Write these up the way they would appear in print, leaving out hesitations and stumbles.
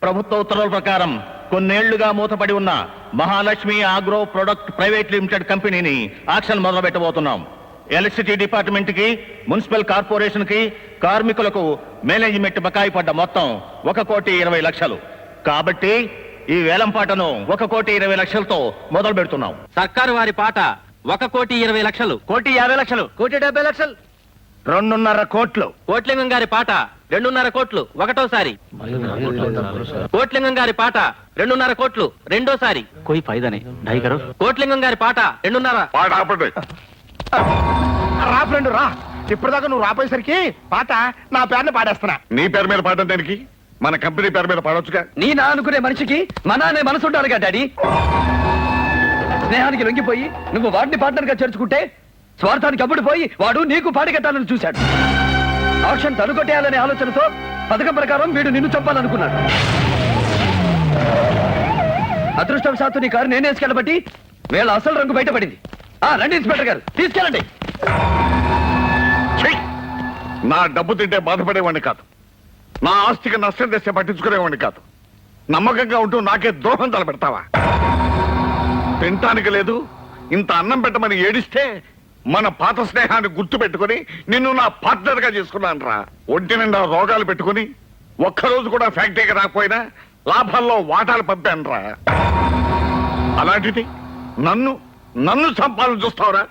ప్రభుత్వ ఉత్తర్వుల ప్రకారం కొన్నేళ్లుగా మూతపడి ఉన్న Mahalakshmi agro product private limited కంపెనీని ఆక్షన్ మొదలు పెట్టబోతున్నాం. ఎలక్ట్రిసిటీ డిపార్ట్మెంట్ కి, మున్సిపల్ కార్పొరేషన్ కి, కార్మికులకు మేనేజ్మెంట్ బకాయి పడ్డ మొత్తం 1,20,00,000. కాబట్టి ఈ వేలం పాటను 1,20,00,000తో మొదలు పెడుతున్నాం. సర్కారు వారి పాట 1,20,00,000. 1,50,00,000. 1,70,00,000. 2.5 కోట్లు. కోట్లింగం గారి పాట 2.5 కోట్లు ఒకటోసారి. కోట్లింగం గారి పాట 2.5 కోట్లు రెండోసారి. కోట్లింగం గారి పాట 2.5. రా ఫ్రెండ్ రా. ఇప్పటిదాకా నువ్వు రాపోయేసరికి పాట నా పేరుని పాడేస్తున్నా. నీ పేరు మీద పాడడం దానికి మన కంపెనీ పేరు మీద పాడొచ్చుగా. నీ నా అనుకునే మనిషికి మన అనే మనసు ఉండాలిగా డాడీ. స్నేహానికి లొంగిపోయి నువ్వు వాడిని పార్ట్నర్ గా చేర్చుకుంటే స్వార్థానికి అమ్ముడిపోయి వాడు నీకు పాడిగట్టాలని చూశాడు. ఆక్షన్ తనుకొట్టేయాలనే ఆలోచనతో పథకం ప్రకారం వీడు నిన్ను చంపాలనుకున్నాడు. అదృష్టవశాత్తు నీ కారు నేనే వేసుకెళ్ళబట్టి వీళ్ళ అసలు రంగు బయటపడింది. రండి ఇన్స్పెక్టర్ గారు, తీసుకెళ్ళండి. నా డబ్బు తింటే బాధపడేవాడిని కాదు, నా ఆస్తికి నష్టం తెస్తే పట్టించుకునేవాడిని కాదు. నమ్మకంగా ఉంటూ నాకే ద్రోహం తలపెడతావా? తింటానికి లేదు, ఇంత అన్నం పెట్టమని ఏడిస్తే మన పాత స్నేహాన్ని గుర్తు పెట్టుకుని నిన్ను నా పార్ట్నర్ గా చేసుకున్నాను రా. ఒంటి నిండా రోగాలు పెట్టుకుని ఒక్కరోజు కూడా ఫ్యాక్టరీకి రాకపోయినా లాభాల్లో వాటాలు పంపాను రా. అలాంటిది నన్ను చంపాలని చూస్తావురా?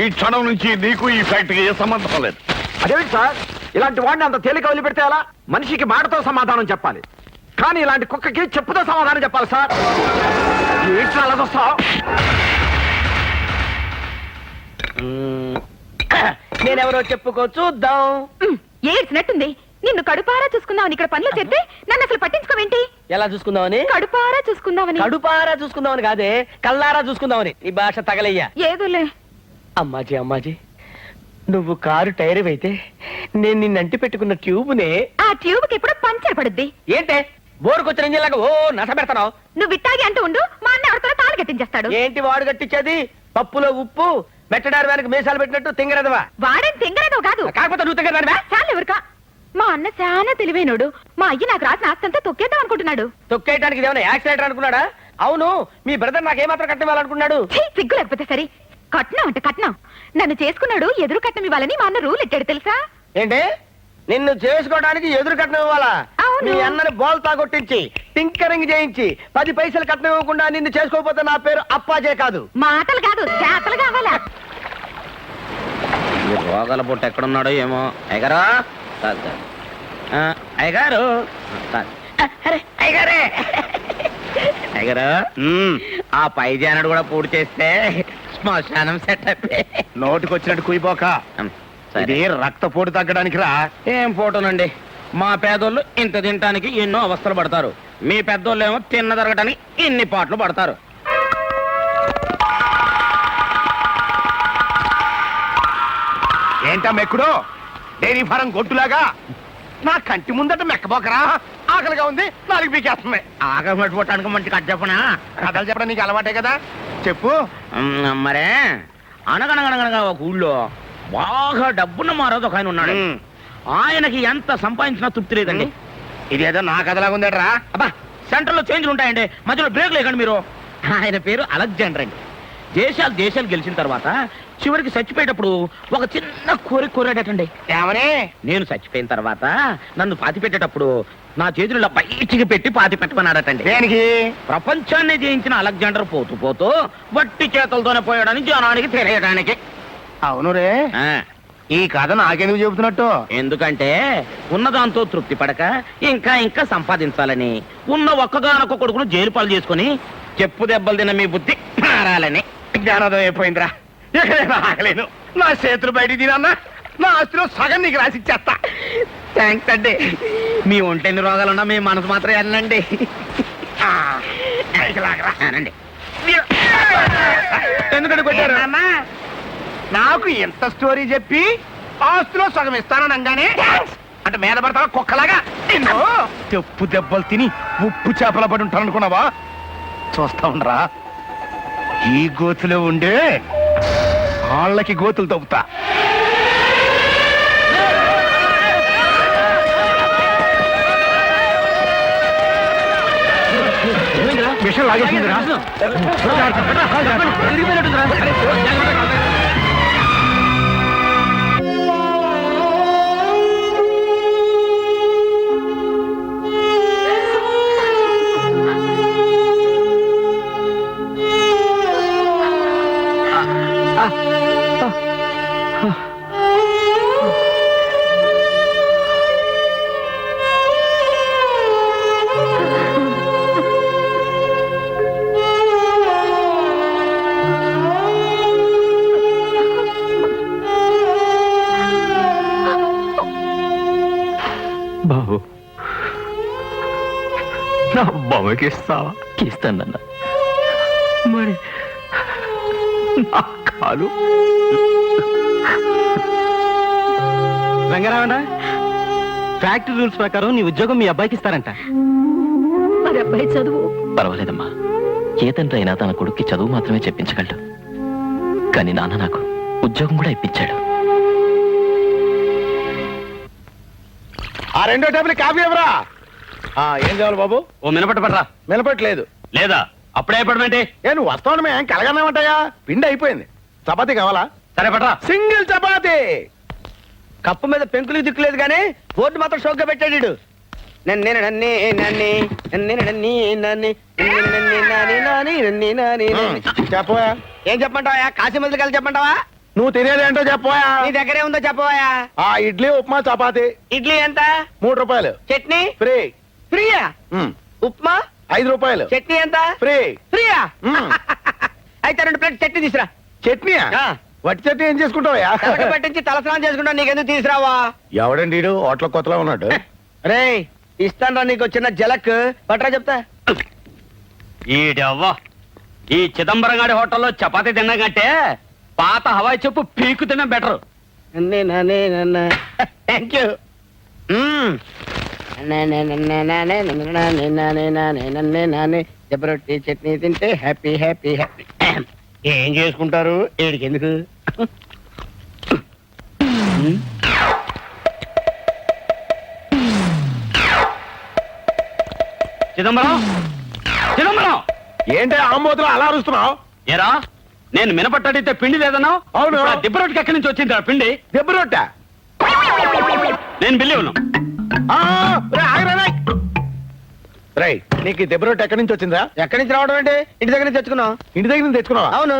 ఈ క్షణం నుంచి నీకు ఈ ఫ్యాక్టరీకి ఏ సంబంధం లేదు. అదేంటి సార్, ఇలాంటి వాడిని అంత తేలిక వదిలిపెడితే ఎలా? మనిషికి మాటతో సమాధానం చెప్పాలి, కానీ ఇలాంటి కుక్కకి చెప్పుతో సమాధానం చెప్పాలి సార్. ఏంటి అలా చూస్తావు? నేనెవరో చెప్పుకో చూద్దాం. ఏడ్చినట్టుంది. నిన్ను కడుపారా చూసుకుందామని ఇక్కడ పనులు చేస్తే నన్ను అసలు పట్టించుకోవేంటి? ఎలా చూసుకుందామని? కడుపారా చూసుకుందామని. కడుపారా చూసుకుందామని కాదే, కల్లారా చూసుకుందామని. ఈ భాష తగలయ్యా. ఏదోలే. అమ్మాజీ నువ్వు కారు టైర్ అయితే నేను నిన్నంటి పెట్టుకున్న ట్యూబ్నే. ఆ ట్యూబ్ కి ఎప్పుడు పంచర్ పడుద్ది. ఏంటే బోరుకొచ్చిన ఇంజిన్లాగా ఓ నస పెడతావు? నువ్వు ఇట్టాగి అంటూ ఉండు, మా అన్న ఎవరితో తాళి కట్టించేస్తాడు. ఏంటి వాడు కట్టించేది? పప్పులో ఉప్పు మెట్టడారు వెనక మీసాలు పెట్టినట్టు తింగరదవా? వాడేం తింగరదో కాదు. కాకపోతే నువ్వు తింగరదానివా? చాలు ఎవరికా. మా అన్న చాలా తెలివైనోడు. మా అయ్య నాకు రాసిన ఆస్తంతా తొక్కేద్దాం అనుకుంటున్నాడు. తొక్కేయడానికి ఏమైనా యాక్సిడెంట్ అనుకున్నాడా? అవును, మీ బ్రదర్ నాకేమాత్రం కట్టివ్వాలనుకున్నాడు? సిగ్గు లేకపోతే సరే. కట్నం అంటే కట్నం. నన్ను చేసుకున్నాడు, ఎదురు కట్నం ఇవ్వాలని మా అన్న రూల్ ఎట్టాడు తెలుసా? ఏంటి, నిన్ను చేసుకోవడానికి ఎదురు కట్నం ఇవ్వాలా? మీ అన్నని బోల్తా కొట్టించి టింకరింగ్ చేయించి 10 పైసలు కట్నం ఇవ్వకుండా నిన్ను చేసుకోకపోతే నా పేరు అప్పాజే కాదు. మాటలు కాదు, చేతలు కావాలా? రోగాల పొట్టు ఎక్కడున్నాడో ఏమో. అయ్యగారా అయ్యగారు అయ్యగారు, ఆ పై జానడు కూడా పూర్తి చేస్తే శ్మశానం సెట్ అయిపోయి. నోటికొచ్చినట్టు కుయిపోక. ఇది రక్తపోటు తగ్గడానికి రా. ఏం ఫోటోనండి, మా పేదోళ్ళు ఇంత తినటానికి ఎన్నో అవస్థలు పడతారు, మీ పెద్దోళ్ళు ఏమో తిన్న జరగటానికి ఇన్ని పాటలు పడతారు. ఏంటా మెక్కుడు? డైరీ ఫారం గొట్టులాగా నా కంటి ముందట మెక్కబోకరా. ఆకలిగా ఉంది, నాలుగు పీకేస్తుంది. ఆకలి పట్టుకోవటానికి మంచి కథ చెప్పనా? కథలు చెప్పడం నీకు అలవాటే కదా, చెప్పు. మరే అనగనగనగనగా ఒక ఊళ్ళో బాగా డబ్బున్న మారోజు ఒక ఆయన ఉన్నాడు. ఆయనకి ఎంత సంపాదించినా తృప్తి లేదండి. ఇదేదో నా కథలాగా ఉందట్రా. అబ్బా, సెంటర్ లో చేంజ్లు ఉంటాయండి, మధ్యలో బ్రేక్ లేకండి మీరు. ఆయన పేరు అలెగ్జాండర్ అండి. దేశాలు గెలిచిన తర్వాత చివరికి చచ్చిపోయేటప్పుడు ఒక చిన్న కోరాడటండి. ఏమని? నేను చచ్చిపోయిన తర్వాత నన్ను పాతి పెట్టేటప్పుడు నా చేతులు బయటికి పెట్టి పాతి పెట్టమన్నాడటండి. దేనికి? ప్రపంచాన్ని జయించిన అలెగ్జాండర్ పోతూ పోతూ వట్టి చేతులతోనే పోయాడని జనానికి తెలియడానికి. అవును రే, ఈ కథ నాకెందుకు చెబుతున్నట్టు? ఎందుకంటే ఉన్నదాంతో తృప్తి పడక ఇంకా సంపాదించాలని, ఉన్న ఒక్కగానొక్క కొడుకును జైలు పాలు చేసుకుని చెప్పు దెబ్బలు తిన్న మీ బుద్ధి మారాలని. జ్ఞానోదయం అయిపోయిందిరా. ఆగలేను. నా చేతులు బయటికి తినన్నా నా ఆస్తిలో సగం నీకు రాసిచ్చేస్తా. థ్యాంక్స్ అండి. మీ ఒంటెన్ని రోగాలున్నా మీ మనసు మాత్రం వెళ్ళండి. ఎందుకంటే కొట్టారు? నాకు ఎంత స్టోరీ చెప్పి ఆస్తిలో సగం ఇస్తాననగానే అంటే మీద పడతావా కుక్కలాగా? నిన్ను చెప్పు దెబ్బలు తిని ఉప్పు చేపల పడి ఉంటాను అనుకున్నావా? చూస్తా ఉండరా, ఈ గోతులో ఉండే వాళ్ళకి గోతులు తవ్వుతా. మిషన్ లాగేసిందిరా. బాబు నా బొమ్మకి ఇస్తావా? ఇస్తానన్న. మరి నా కాలు రంగారావణ, ఫ్యాక్టరీ రూల్స్ ప్రకారం నీ ఉద్యోగం మీ అబ్బాయికి ఇస్తారంట. మరి అబ్బాయి చదువు పర్వాలేదమ్మా. ఏ తండ్రి అయినా తన కొడుక్కి చదువు మాత్రమే చెప్పించగలడు, కానీ నాన్న నాకు ఉద్యోగం కూడా ఇప్పించాడు. ఆ రెండో టేబుల్ కాఫీ ఎవరా? ఏం కావాలి బాబు? ఓ మినపట్టు పడరా. నిలబట్టలేదు. లేదా అప్పుడే పడమేంటి? నువ్వు వస్తావు మేము కలగన్నామంటాయా? పిండి అయిపోయింది. చపాతీ కావాలా? సరే పడరా. సింగిల్ చపాతీ. కప్పు మీద పెంకులు దిక్కులేదు కానీ బోర్డు మాత్రం షోక్గా పెట్టాడు. చెప్పవా? ఏం చెప్పమంటావా? కాశీ మందులు కలిసి చెప్పమంటావా? నువ్వు తినేది ఏంటో చెప్పవా? నీ దగ్గరే ఉందో చెప్పవా? ఇడ్లీ, ఉప్మా, చపాతీ. ఇడ్లీ ఎంత? 3 రూపాయలు. చట్నీ ఫ్రీ. ఫ్రీయా? ఉప్మా 5 రూపాయలు. చట్నీ ఎంత? ఫ్రీ. ఫ్రీయా? అయితే 2 ప్లేట్ చట్నీ తీసురా. చట్నీయా? వట్టి చట్నీ ఏం చేసుకుంటావా? పట్టించి తలస్నానం చేసుకుంటా. నీకెందుకు తీసురావా? ఎవడండి హోటల్ కొత్తలో ఉన్నాడు. రే ఇస్తాను నీకు చిన్న జలక్ పట్రా చెప్తా. ఈడవ్వ ఈ చిదంబరం గారి హోటల్లో చపాతీ తిన్నా కంటే పాత హవాయి చెప్పు పీకు తిన్నా బెటర్. Thank you. జబరొట్టి చట్నీ తింటే హ్యాపీ హ్యాపీ హ్యాపీ. ఏం చేసుకుంటారు ఏడికి ఎందుకు? చిదంబరం, చిదంబరం, ఏంటి ఆంబోతులు అలా అరుస్తున్నావు? ఏరా నేను మినపట్టడితే పిండి లేదన్నావు. అవును. దిబ్బరొట్టుకి ఎక్కడి నుంచి వచ్చింది పిండి? దెబ్బ రొట్ట. నేను బిల్లి ఉన్నాను. రై నీకు దెబ్బ రొట్టె ఎక్కడి నుంచి వచ్చిందా? ఎక్కడి నుంచి రావడం అంటే ఇంటి దగ్గర నుంచి తెచ్చుకున్నావు. ఇంటి దగ్గర నుంచి తెచ్చుకున్నావా? అవును.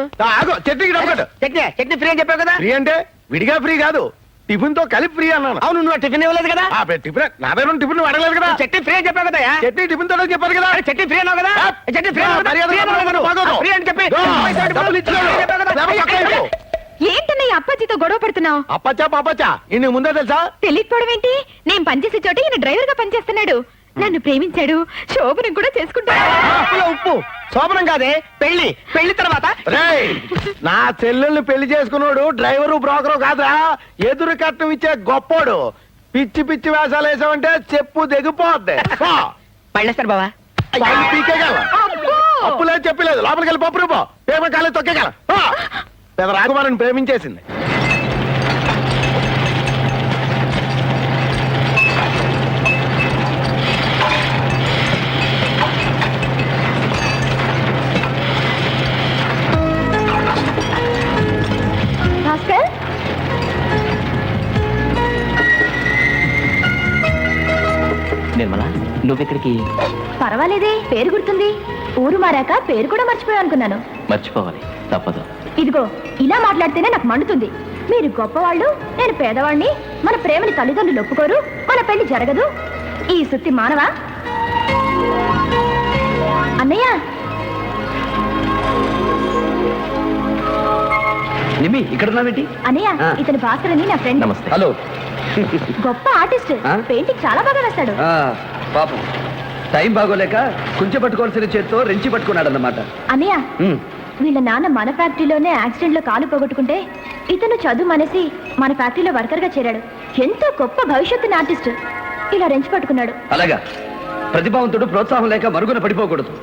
చట్నీకి డబ్బు. చట్నీ చట్నీ ఫ్రీ అని చెప్పావు కదా. ఫ్రీ అంటే విడిగా ఫ్రీ కాదు, టిఫిన్ తో కలిపి ఫ్రీ అన్నాను. అవును, నువ్వు టిఫిన్ ఇవ్వలేదు కదా. టిఫిన్ నా దగ్గర టిఫిన్ అడగలేదు కదా. చట్నీ ఫ్రీ అని చెప్పావు కదా. చట్నీ టిఫిన్ తో చెప్పారు కదా. చట్నీ ఫ్రీ అన్నావు కదా. చట్నీ ఫ్రీ అని చెప్పి ఏంటన్నయ్య అప్పాజీతో గొడవ పడుతున్నావు? అప్పచ్చా పాపచ్చా ఇన్ని ముందే తెలుసా? తెలియకపోవడం ఏంటి? నేను పనిచేసే చోట ఈయన డ్రైవర్ గా పనిచేస్తున్నాడు. నన్ను ప్రేమించాడు, శోభనం కూడా చేసుకుంటాడు. ఉప్పు శోభనం కాదే, పెళ్లి. పెళ్లి తర్వాత నా చెల్లెల్ని పెళ్లి చేసుకున్నాడు డ్రైవరు బ్రోకరు కాదురా, ఎదురు కట్నం ఇచ్చే గొప్పోడు. పిచ్చి పిచ్చి వేషాలు వేసావంటే చెప్పు దిగిపోద్ది. పళ్ళేస్తారు బావా. పీకేగల అప్పులేదు చెప్పలేదు. లోపలికి వెళ్ళి పప్పు రూపో పేమెంట్ కాలేదు తొక్కేగల. పెద్ద రాకుమారిని ప్రేమించేసింది. భాస్కర్, నిర్మలా, నువ్వెక్కడికి? పర్వాలేదే, పేరు గుర్తుంది. ఊరు మారాక పేరు కూడా మర్చిపోయా అనుకున్నాను. మర్చిపోవాలి, తప్పదు. ఇదిగో ఇలా మాట్లాడితేనే నాకు మండుతుంది. మీరు గొప్పవాళ్ళు, నేను పేదవాణ్ణి. మన ప్రేమని తల్లిదండ్రులు ఒప్పుకోరు, మన పెళ్లి జరగదు. ఈ సుత్తి మానవా? అన్నయ్య, నిమి ఇక్కడ ఉన్నావేంటి? అన్నయ్య, ఇతని భాస్కర్ అని నా ఫ్రెండ్. నమస్తే. హలో. గొప్ప ఆర్టిస్ట్, పెయింటింగ్ చాలా బాగా వేస్తాడు. పాపం టైం బాగోలేక కుంచె పట్టుకోవాల్సిన చేత్తో రెంచి పట్టుకున్నాడు అన్నమాట. అన్నయ్య, వీళ్ళ నాన్న మన ఫ్యాక్టరీలోనే యాక్సిడెంట్ లో కాలు పోగొట్టుకుంటే ఇతను చదువు మానేసి మన ఫ్యాక్టరీలో వర్కర్ గా చేరాడు. ఎంతో గొప్ప భవిష్యత్తున్న ఆర్టిస్ట్. ఇలా రెంచి పట్టుకున్నాడు. అలాగా, ప్రతిభావంతుడు ప్రోత్సాహం లేక మరుగున పడిపోకూడదు.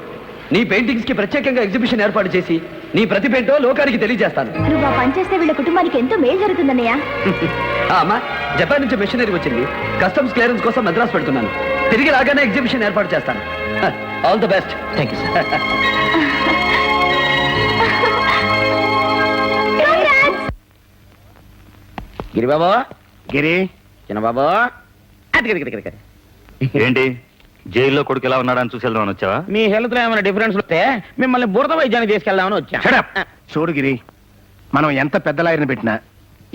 నీ పెయింటింగ్స్ కి ప్రత్యేకంగా ఎగ్జిబిషన్ ఏర్పాటు చేసి నీ ప్రతిభ ఏంటో లోకానికి తెలియజేస్తాను. నువ్వు ఆ పని చేస్తే వీళ్ళ కుటుంబానికి ఎంతో మేలు జరుగుతుందన్నయ్య. అమ్మా, జపాన్ నుంచి మెషినరీ వచ్చింది. కస్టమ్స్ క్లియరెన్స్ కోసం మద్రాసు పెడుతున్నాను. తిరిగి రాగానే ఎగ్జిబిషన్ ఏర్పాటు చేస్తాను. All the best. Thank you sir. Giribabu, Giri Chinnababu, ఏంటి జైల్లో కొడుకు ఎలా ఉన్నాడని చూసి వెళ్దామని వచ్చావా? మీ హెల్త్ లో ఏమైనా డిఫరెన్స్ వస్తే మిమ్మల్ని బురద వైద్యానికి తీసుకెళ్దామని వచ్చా. Shut up. చూడు గిరి, మనం ఎంత పెద్ద లాయర్ని పెట్టినా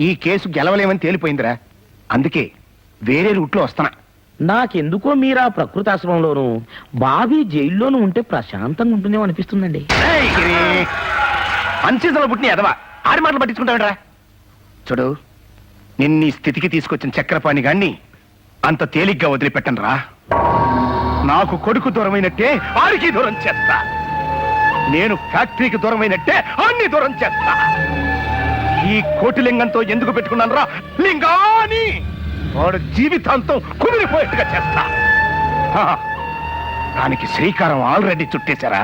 ఈ కేసు గెలవలేమని తేలిపోయిందిరా. అందుకే వేరే రూట్లో వస్తున్నా. నాకెందుకో మీరు ఆ ప్రకృతి ఆశ్రమంలోను బాబీ జైల్లోనూ ఉంటే ప్రశాంతంగా ఉంటుందేమో అనిపిస్తుందండి. ఏయ్ గిరి, అన్సీజన్లో పుట్టిన ఎదవా ఆడి మాటలు పట్టించుకుంటావురా. చూడు, నిన్నీ స్థితికి తీసుకొచ్చిన చక్రపాణి గాన్ని అంత తేలిగ్గా వదిలిపెట్టను రా. నాకు కొడుకు దూరమైనట్టే ఆడికి దూరం చేస్తా. నేను ఫ్యాక్టరీకి దూరమైనట్టే అన్ని దూరం చేస్తా. ఈ కోటిలింగంతో ఎందుకు పెట్టుకున్నాను రా లింగాని, వాడు జీవితాంతం కుదిరిపోయేట్టుగా చేస్తా. హా, దానికి శ్రీకారం ఆల్రెడీ చుట్టేశారా.